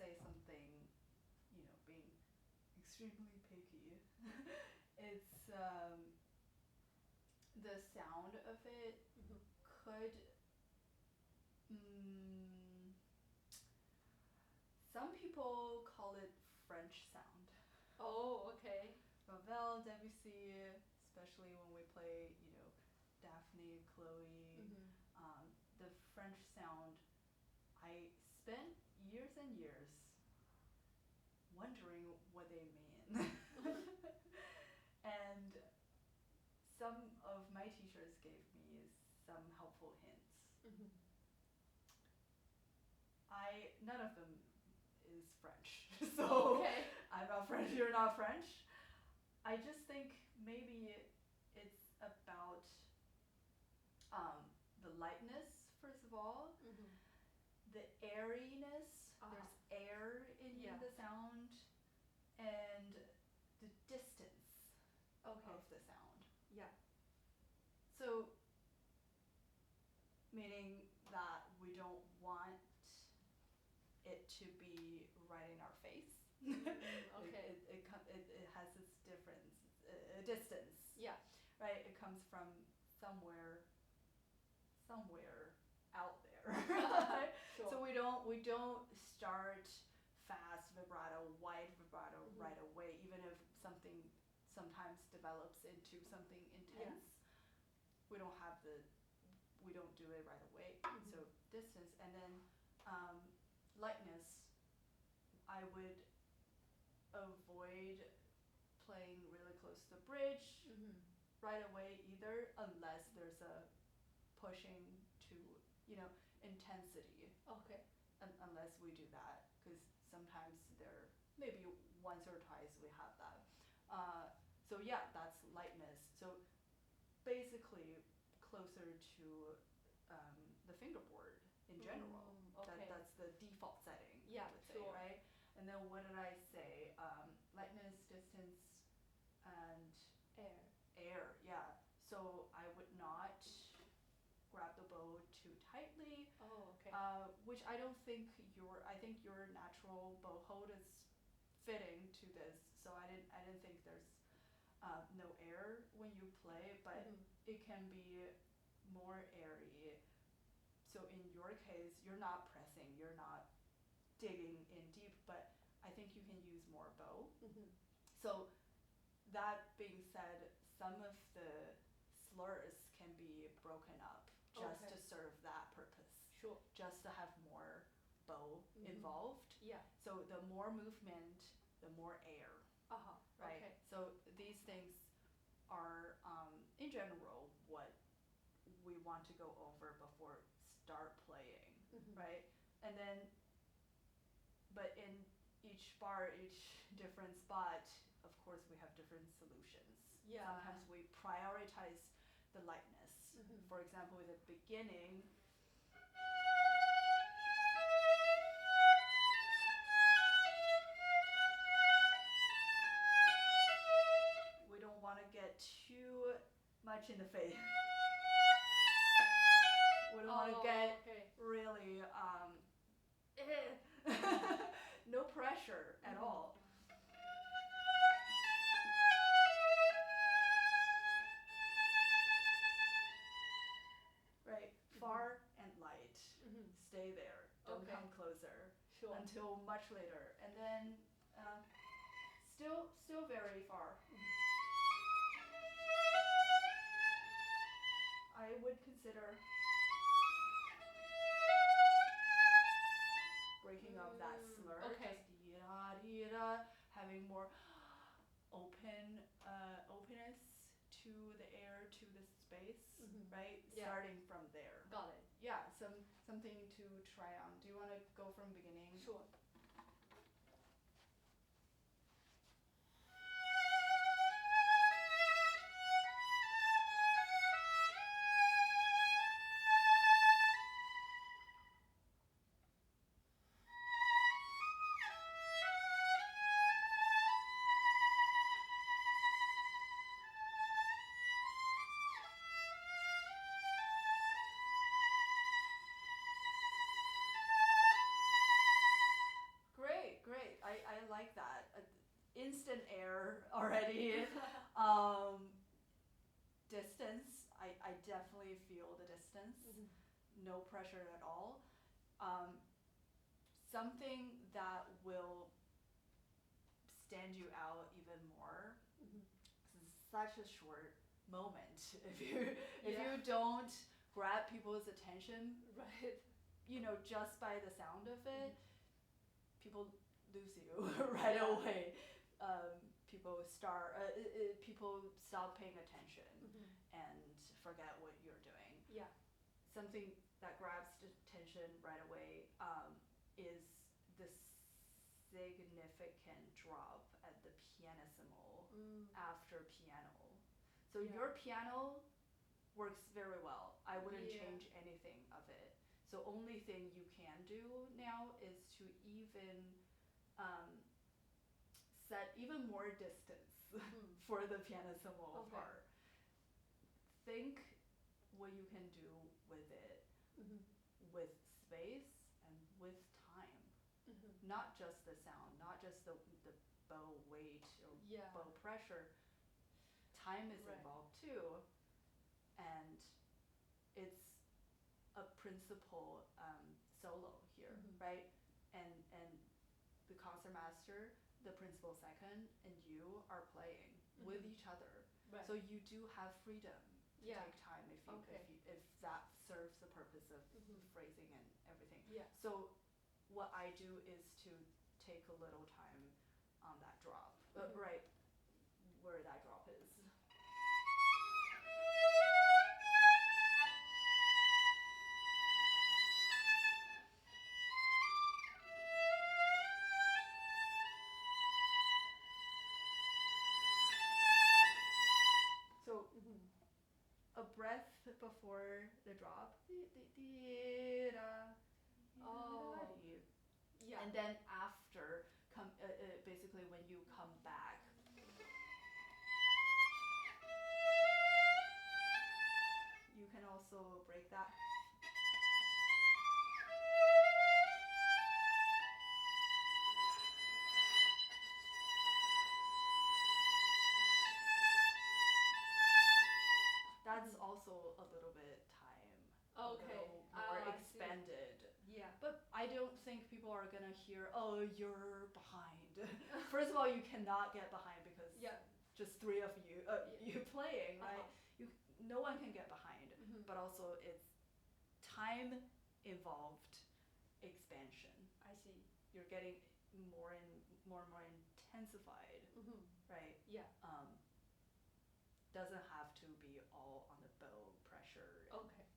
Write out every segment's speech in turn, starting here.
say something, being extremely picky, it's the sound of it could. Some people call it French sound. Oh, okay. Ravel, Debussy, especially when we play, Daphne, Chloe, the French sound. I spent years and years wondering what they mean. And some of my teachers gave me some helpful hints. None of them is French, so Okay. I'm not French, you're not French. I just think maybe it's about the lightness, first of all, the airiness, there's air in the sound, and the distance of the sound. Yeah. So, meaning that we don't want it to be right in our face. Okay. It has this difference, distance. Yeah. Right? It comes from somewhere out there. Sure. So we don't start fast vibrato, wide vibrato right away, even if something sometimes develops into something intense. We don't do it right away. So distance, and then lightness. I would avoid playing really close to the bridge right away either, unless there's a pushing to, intensity. Okay. Unless we do that, because sometimes maybe once or twice we have that. So yeah, that's lightness. So basically closer to the fingerboard in general. Okay. That's the default setting, Yeah, I would say, sure. right? And then what did I say? Lightness, distance, and air, yeah. So I would not grab the bow too tightly. Oh, okay. Which I don't think I think your natural bow hold is fitting to this. So I didn't think there's no air when you play, but it can be more airy. So in your case, you're not pressing, you're not digging in deep, but I think you can use more bow. So that being said, some of the slurs can be broken up just to serve that purpose. Sure. Just to have more bow involved. Yeah. So the more movement, the more air. Right? Okay. So these things are, in general, what we want to go over before start playing, right? And then, but in each bar, each different spot, of course, we have different solutions. Yeah. Sometimes we prioritize the lightness. For example, in the beginning, we don't want to get too much in the face. We don't want to get really no pressure at all. Right, far and light. Stay there. Don't come closer until much later, and then still very far. I would consider breaking up that slur, just di-da, having more openness to the air, to the space, right? Yeah. Starting from there. Got it. Yeah, something to try on. Do you want to go from beginning? Sure. instant air already. Distance, I definitely feel the distance. No pressure at all. Something that will stand you out even more. It's such a short moment. If you don't grab people's attention, Right. Just by the sound of it, people lose you right away. People stop paying attention and forget what you're doing. Yeah. Something that grabs attention right away is the significant drop at the pianissimo after piano. So your piano works very well. I wouldn't change anything of it. So only thing you can do now is to even set even more distance for the pianissimo part. Think what you can do with it, with space and with time. Not just the sound, not just the bow weight or bow pressure. Time is involved too, and it's a principal solo here, right? And the concertmaster, the principal second, and you are playing with each other. Right. So you do have freedom to take time if that serves the purpose of phrasing and everything. Yeah. So what I do is to take a little time on that drop, right where that drop is. So a breath before the drop. Yeah. And then after, basically when you come back. You can also break that. That's also a little bit time. Okay. A little more expanded. Yeah. But I don't think people are gonna hear, oh, you're behind. First of all, you cannot get behind because just three of you you playing, right? No one can get behind. But also it's time involved expansion. I see. You're getting more and more intensified, right? Yeah. Doesn't have to be all on the bow pressure. Okay.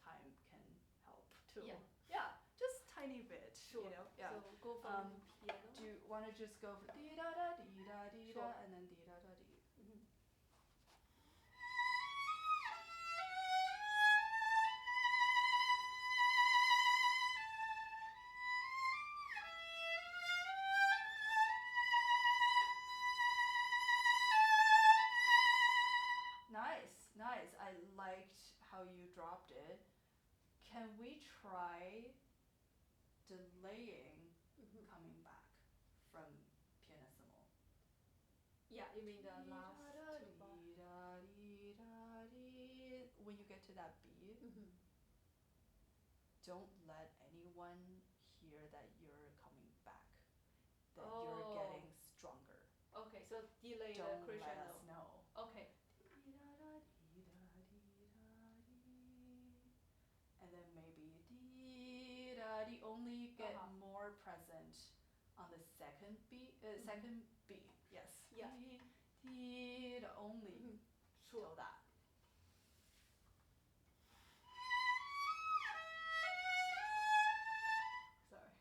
Time can help too. Yeah. Yeah, just tiny bit. Sure. Yeah. So go from piano. Do you want to just go for dee da da dee da dee da and then dee da da dee? Nice. I liked how you dropped it. Can we try delaying coming back from pianissimo? Yeah, you mean the last two bars? When you get to that beat, don't let anyone hear that you're coming back, that you're getting stronger. Okay, so delay Don't the crescendo. let us know. Okay. And then maybe dee-da-dee, only get more present on the second beat, second beat, yes. Yeah. Dee-da only till that. Sorry.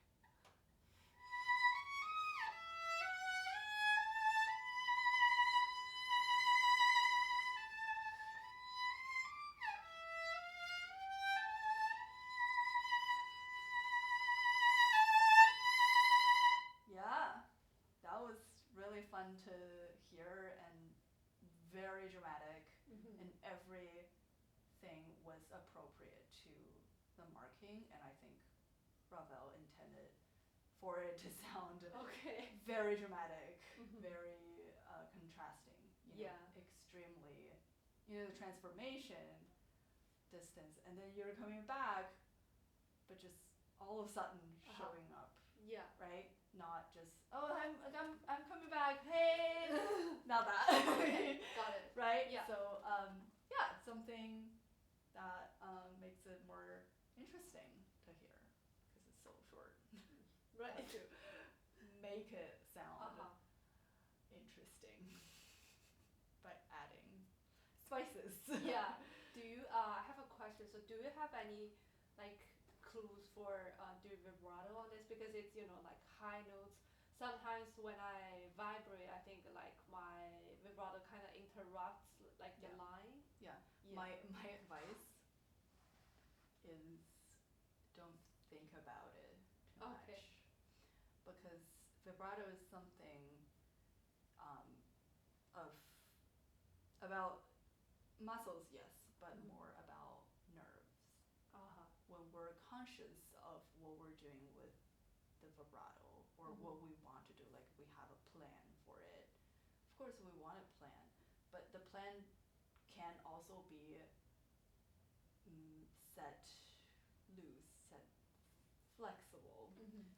Yeah, that was really fun to hear and very dramatic, and everything was appropriate to the marking, and I think Ravel intended for it to sound very dramatic. very contrasting, Yeah. extremely, the transformation distance, and then you're coming back, but just all of a sudden showing up, Yeah. right? Not just, oh, I'm coming back, hey, not that. Okay, got it. Right? Yeah. So, yeah, it's something that makes it more interesting to hear, because it's so short. Right. To make it sound Uh-huh. interesting by adding spices. Yeah. Do you I have a question. So do you have any like clues for doing vibrato on this? Because it's like high notes. Sometimes when I vibrate, I think like my vibrato kind of interrupts like the Yeah. line. Yeah. Yeah. My advice is don't think about it too Okay. much, because vibrato is something of about muscles, yes, but more about nerves. Uh-huh. When we're conscious of what we're doing with the vibrato, or what we want to do, like we have a plan for it. Of course we want a plan, but the plan can also be set loose, set flexible.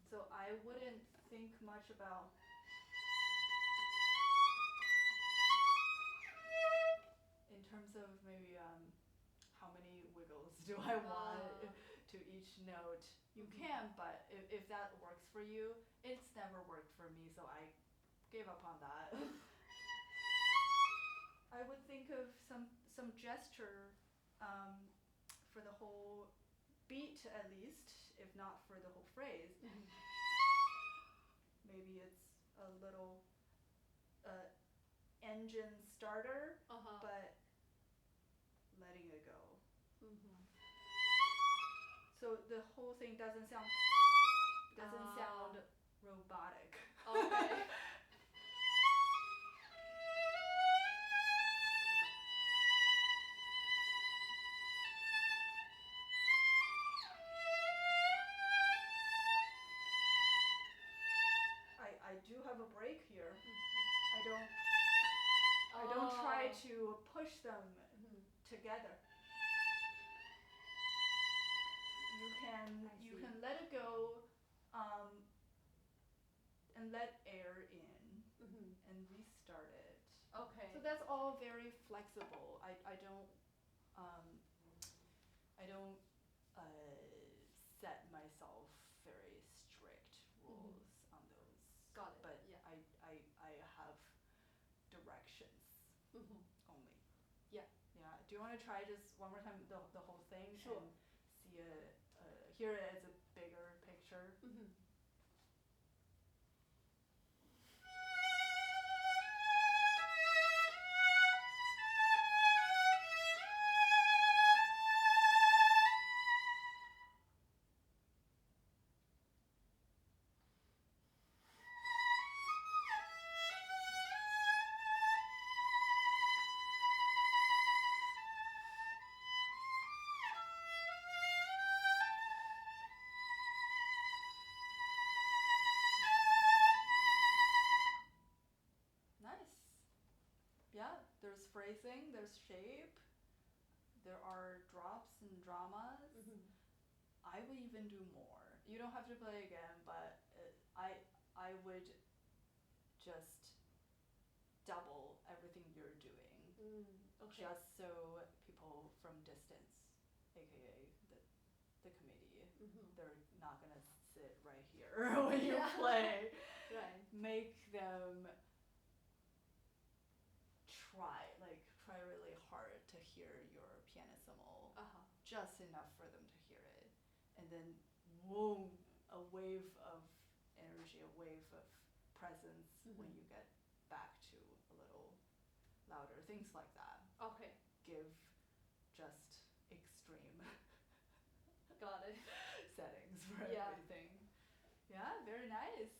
So I wouldn't think much about in terms of maybe how many wiggles do I want to each note. You can, but if that works for you, it's never worked for me, so I gave up on that. I would think of some gesture for the whole beat at least, if not for the whole phrase. Maybe it's a little engine starter, but letting it go. So the whole thing doesn't sound robotic. Okay. I do have a break here. I don't try to push them together. You can let it go, and let air in, and restart it. Okay. So that's all very flexible. I don't set myself very strict rules on those. Got it. But Yeah. I have directions only. Yeah. Yeah. Do you want to try just one more time the whole thing? Sure. And see it, hear it as a bigger picture? Nice. Yeah, there's phrasing, there's shape, there are drops and dramas. I would even do more. You don't have to play again, but I would just double everything you're doing, Okay. just so people from distance, aka the committee, they're not gonna sit right here when you play. Right. Make them try really hard to hear your pianissimo, just enough for them to hear it, and then whoa, a wave of energy, a wave of presence when you get back to a little louder, things like that. Okay. Give just extreme Got it. settings for Yeah. everything. Yeah, very nice.